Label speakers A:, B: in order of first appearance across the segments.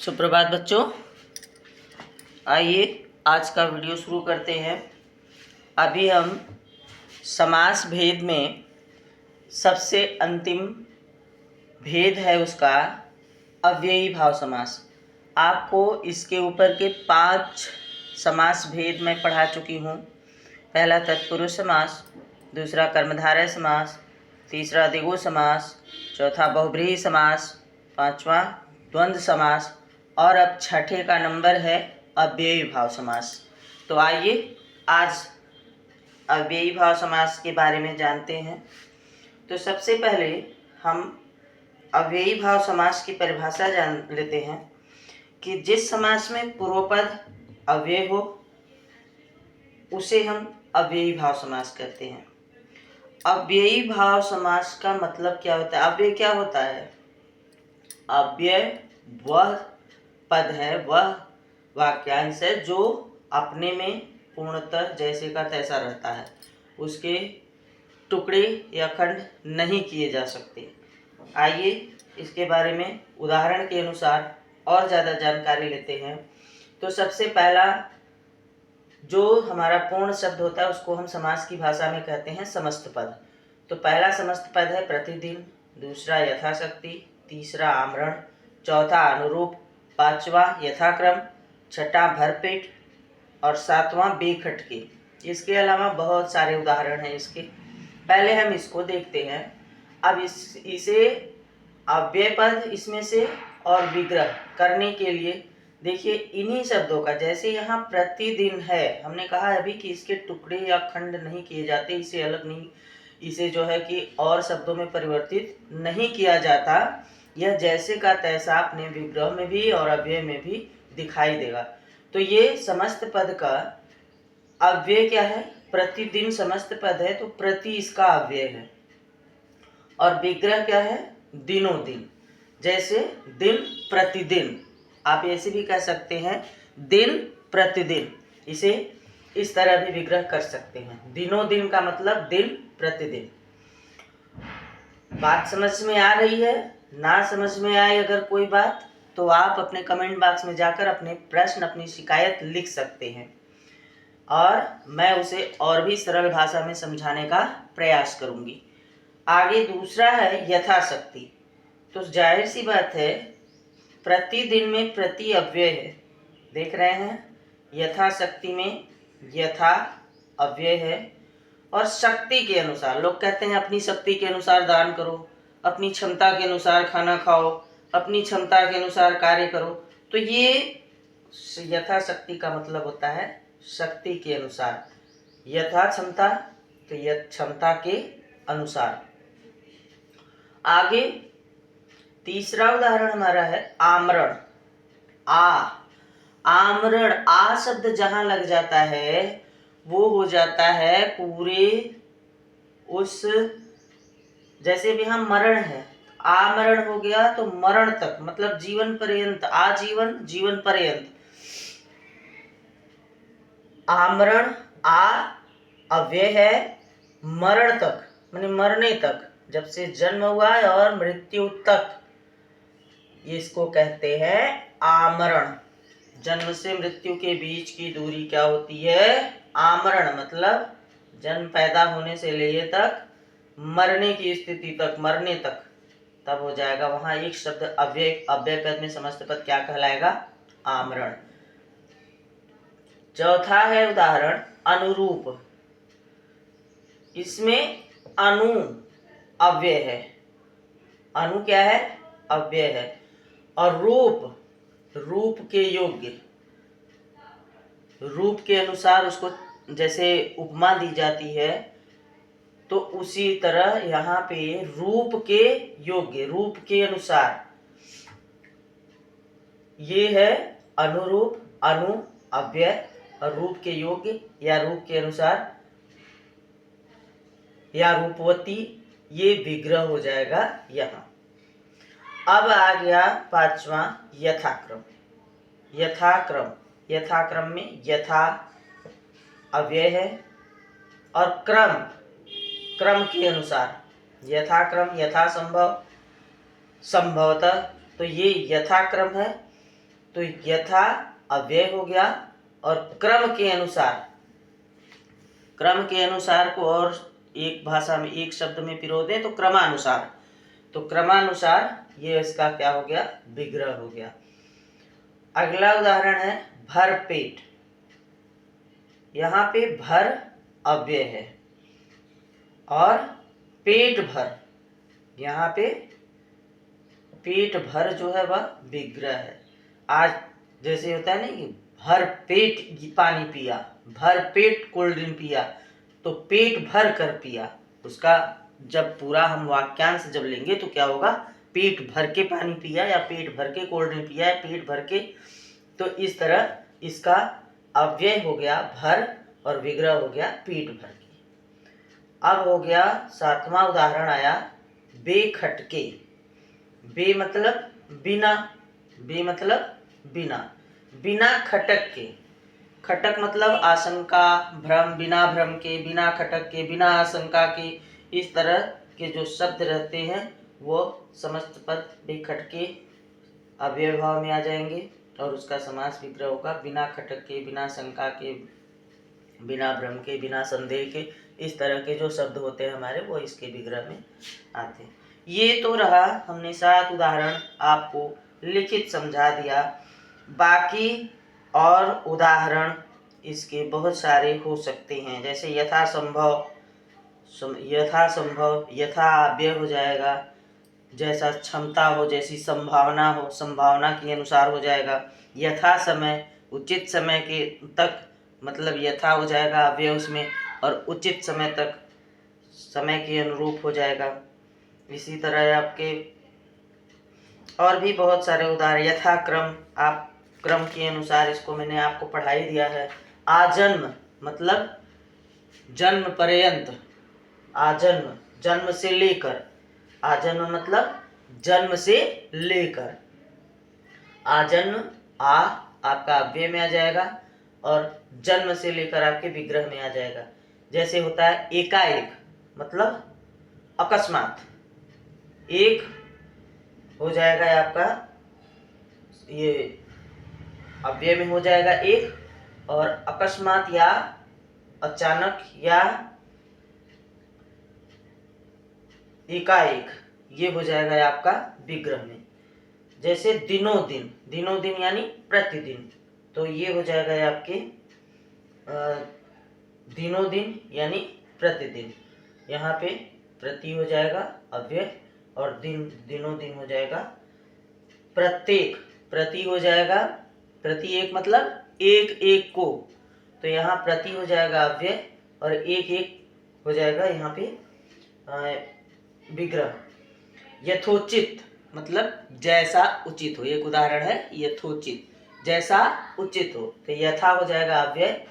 A: सुप्रभात बच्चों, आइए आज का वीडियो शुरू करते हैं। अभी हम समास भेद में सबसे अंतिम भेद है उसका अव्ययी भाव समास। आपको इसके ऊपर के 5 समास भेद मैं पढ़ा चुकी हूँ। पहला तत्पुरुष समास, दूसरा कर्मधारय समास, तीसरा द्विगु समास, चौथा बहुब्रीहि समास, पांचवा द्वंद्व समास और अब छठे का नंबर है अव्ययी भाव समास। तो आइए आज अव्ययी भाव समास के बारे में जानते हैं। तो सबसे पहले हम अव्ययी भाव समास की परिभाषा जान लेते हैं कि जिस समास में पूर्वपद अव्यय हो उसे हम अव्ययी भाव समास कहते हैं। अव्ययी भाव समास का मतलब क्या होता है? अव्यय क्या होता है? अव्यय वह पद है, वह वाक्यांश है जो अपने में पूर्णतः जैसे का तैसा रहता है, उसके टुकड़े या खंड नहीं किए जा सकते। आइए इसके बारे में उदाहरण के अनुसार और ज़्यादा जानकारी लेते हैं। तो सबसे पहला जो हमारा पूर्ण शब्द होता है उसको हम समास की भाषा में कहते हैं समस्त पद। तो पहला समस्त पद है प्रतिदिन, दूसरा यथाशक्ति, तीसरा आमरण, चौथा अनुरूप, पांचवा यथाक्रम, छठा भरपेट और सातवां बेखटके। इसके अलावा बहुत सारे उदाहरण हैं इसके। पहले हम इसको देखते हैं। अब इसे अव्यय पद इसमें से और विग्रह करने के लिए देखिए इन्हीं शब्दों का, जैसे यहाँ प्रतिदिन है, हमने कहा अभी कि इसके टुकड़े या खंड नहीं किए जाते, इसे अलग नहीं, इसे जो है कि और शब्दों में परिवर्तित नहीं किया जाता। यह जैसे का तैसा अपने विग्रह में भी और अव्यय में भी दिखाई देगा। तो ये समस्त पद का अव्यय क्या है? प्रतिदिन समस्त पद है तो प्रति इसका अव्यय है। और विग्रह क्या है? दिनों दिन। जैसे दिन प्रतिदिन, आप ऐसे भी कह सकते हैं दिन प्रतिदिन, इसे इस तरह भी विग्रह कर सकते हैं। दिनों दिन का मतलब दिन प्रतिदिन। बात समझ में आ रही है? ना समझ में आए अगर कोई बात तो आप अपने कमेंट बॉक्स में जाकर अपने प्रश्न, अपनी शिकायत लिख सकते हैं और मैं उसे और भी सरल भाषा में समझाने का प्रयास करूंगी। आगे दूसरा है यथाशक्ति। तो जाहिर सी बात है प्रतिदिन में प्रति अव्यय है, देख रहे हैं। यथाशक्ति में यथा अव्यय है और शक्ति के अनुसार, लोग कहते हैं अपनी शक्ति के अनुसार दान करो, अपनी क्षमता के अनुसार खाना खाओ, अपनी क्षमता के अनुसार कार्य करो। तो ये यथाशक्ति का मतलब होता है शक्ति के अनुसार। यथा क्षमता तो यह क्षमता के अनुसार। आगे तीसरा उदाहरण हमारा है आमरण। आमरण, आ शब्द जहां लग जाता है वो हो जाता है पूरे उस, जैसे भी हम मरण है, आमरण हो गया तो मरण तक, मतलब जीवन पर्यंत, आजीवन, जीवन पर्यंत। आमरण आ अव्यय है, मरण तक माने मरने तक, जब से जन्म हुआ है और मृत्यु तक, इसको कहते हैं आमरण। जन्म से मृत्यु के बीच की दूरी क्या होती है? आमरण। मतलब जन्म पैदा होने से ले तक मरने की स्थिति तक, मरने तक, तब हो जाएगा वहां एक शब्द अव्यय। अव्यय पद में समस्त पद क्या कहलाएगा? आमरण। चौथा है उदाहरण अनुरूप। इसमें अनु अव्यय है, अनु क्या है? अव्यय है। और रूप, रूप के योग्य, रूप के अनुसार उसको जैसे उपमा दी जाती है तो उसी तरह यहाँ पे रूप के योग्य, रूप के अनुसार, ये है अनुरूप, अनु अव्यय, और रूप के योग्य या रूप के अनुसार या रूपवती, ये विग्रह हो जाएगा यहाँ। अब आ गया पांचवा यथाक्रम। यथाक्रम, यथाक्रम में यथा अव्यय है और क्रम, क्रम के अनुसार, यथाक्रम, यथा संभव, संभवतः, तो ये यथाक्रम है तो यथा अव्यय हो गया, और क्रम के अनुसार को और एक भाषा में एक शब्द में पिरो दें तो क्रमानुसार, तो क्रमानुसार ये इसका क्या हो गया, विग्रह हो गया। अगला उदाहरण है भर पेट। यहाँ पे भर अव्यय है और पेट भर, यहाँ पे पेट भर जो है वह विग्रह है। आज जैसे होता है ना कि भर पेट पानी पिया, भर पेट कोल्ड ड्रिंक पिया, तो पेट भर कर पिया, उसका जब पूरा हम वाक्यांश जब लेंगे तो क्या होगा, पेट भर के पानी पिया या पेट भर के कोल्ड ड्रिंक पिया या पेट भर के। तो इस तरह इसका अव्यय हो गया भर और विग्रह हो गया पेट भर के। अब हो गया 7वां उदाहरण आया बेखटके। बे मतलब बिना, बे मतलब बिना, बिना खटक के। खटक मतलब आशंका, भ्रम, बिना भ्रम के, बिना खटक के, बिना आशंका के, इस तरह के जो शब्द रहते हैं वो समस्त पद बेखटके अव्यय भाव में आ जाएंगे और उसका समास विग्रह होगा बिना खटक के, बिना शंका के, बिना भ्रम के, बिना संदेह के। इस तरह के जो शब्द होते हैं हमारे वो इसके विग्रह में आते हैं। ये तो रहा, हमने 7 उदाहरण आपको लिखित समझा दिया। बाकी और उदाहरण इसके बहुत सारे हो सकते हैं, जैसे यथासंभव, यथा अव्यय हो जाएगा, जैसा क्षमता हो, जैसी संभावना हो, संभावना के अनुसार हो जाएगा। यथा समय, उचित समय के तक, मतलब यथा हो जाएगा अव्यय उसमें, और उचित समय तक समय के अनुरूप हो जाएगा। इसी तरह आपके और भी बहुत सारे उदाहरण, यथा क्रम, आप क्रम के अनुसार, इसको मैंने आपको पढ़ा ही दिया है। आजन्म मतलब जन्म पर्यंत, आजन्म जन्म से लेकर, आजन्म मतलब जन्म से लेकर, आजन्म आ आपका अव्यय में आ जाएगा और जन्म से लेकर आपके विग्रह में आ जाएगा। जैसे होता है एकाएक मतलब अकस्मात, एक हो जाएगा आपका ये अव्यय में हो जाएगा एक, और अकस्मात या अचानक या एकाएक ये हो जाएगा आपका विग्रह में। जैसे दिनों दिन, दिनों दिन यानी प्रतिदिन, तो ये हो जाएगा आपके दिनों दिन यानी प्रतिदिन। यहाँ पे प्रति हो जाएगा अव्यय और दिन, दिनों दिन हो जाएगा प्रत्येक, प्रति हो जाएगा, प्रति एक मतलब एक एक को, तो यहाँ प्रति हो जाएगा अव्यय और एक एक हो जाएगा यहाँ पे विग्रह। यथोचित मतलब जैसा उचित हो, एक उदाहरण है यथोचित, जैसा उचित हो, तो यथा हो जाएगा अव्यय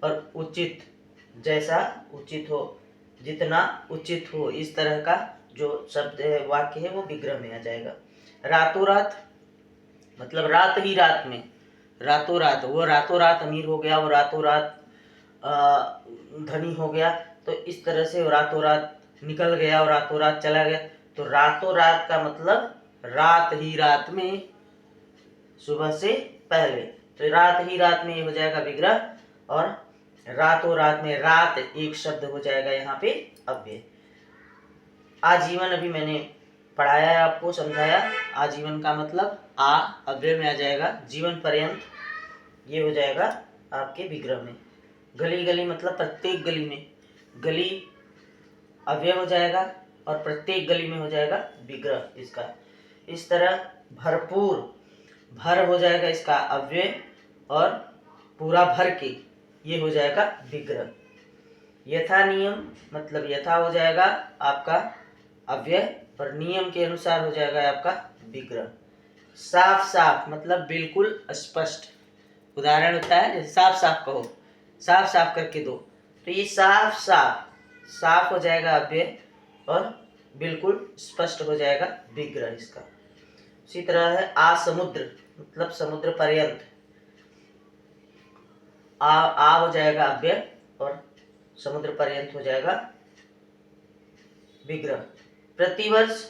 A: और उचित जैसा उचित हो, जितना उचित हो, इस तरह का जो शब्द है वाक्य है वो विग्रह में आ जाएगा। रातों रात मतलब रात ही रात में, रातों रात, वो रातों रात अमीर हो गया, वो रातों रात धनी हो गया, तो इस तरह से वो रातों रात निकल गया और रातों रात चला गया। तो रातों रात का मतलब रात ही रात में, सुबह से पहले, तो रात ही रात में ये हो जाएगा विग्रह, और रातों रात में रात एक शब्द हो जाएगा यहाँ पे अव्यय। आजीवन अभी मैंने पढ़ाया है आपको, समझाया। आजीवन का मतलब आ अव्यय में आ जाएगा, जीवन पर्यंत ये हो जाएगा आपके विग्रह में। गली गली मतलब प्रत्येक गली में, गली अव्यय हो जाएगा और प्रत्येक गली में हो जाएगा विग्रह इसका। इस तरह भरपूर, भर हो जाएगा इसका अव्यय और पूरा भर के ये हो जाएगा विग्रह। यथा नियम मतलब यथा हो जाएगा आपका अव्यय और नियम के अनुसार हो जाएगा आपका विग्रह। साफ साफ मतलब बिल्कुल स्पष्ट, उदाहरण होता है जैसे साफ साफ कहो, साफ साफ करके दो, तो ये साफ साफ, साफ हो जाएगा अव्यय और बिल्कुल स्पष्ट हो जाएगा विग्रह इसका। इसी तरह है आसमुद्र मतलब समुद्र पर्यंत, आ हो जाएगा अव्यय और समुद्र पर्यंत हो जाएगा विग्रह। प्रतिवर्ष,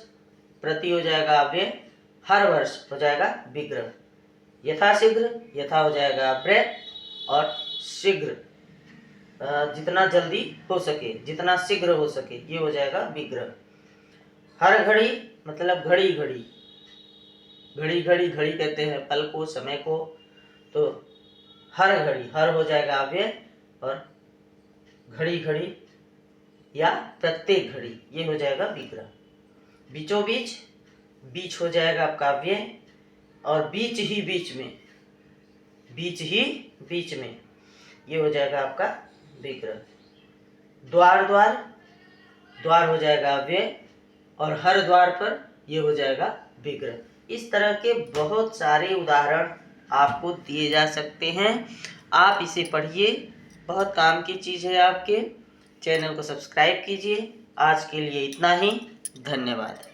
A: प्रति हो जाएगा अव्यय, हर वर्ष हो जाएगा विग्रह। यथाशीघ्र, यथा हो जाएगा अव्यय, और शीघ्र जितना जल्दी हो सके, जितना शीघ्र हो सके, ये हो जाएगा विग्रह। हर घड़ी मतलब घड़ी घड़ी, घड़ी घड़ी, घड़ी कहते हैं पल को, समय को, तो हर घड़ी, हर हो जाएगा अव्यय, और घड़ी घड़ी या प्रत्येक घड़ी, ये हो जाएगा विग्रह। बीचों बीच, बीच हो जाएगा आपका अव्यय, और बीच ही बीच में, बीच ही बीच में, ये हो जाएगा आपका विग्रह। द्वार द्वार, द्वार हो जाएगा अव्यय, और हर द्वार पर ये हो जाएगा विग्रह। इस तरह के बहुत सारे उदाहरण आपको दिए जा सकते हैं। आप इसे पढ़िए, बहुत काम की चीज़ है। आपके चैनल को सब्सक्राइब कीजिए। आज के लिए इतना ही, धन्यवाद।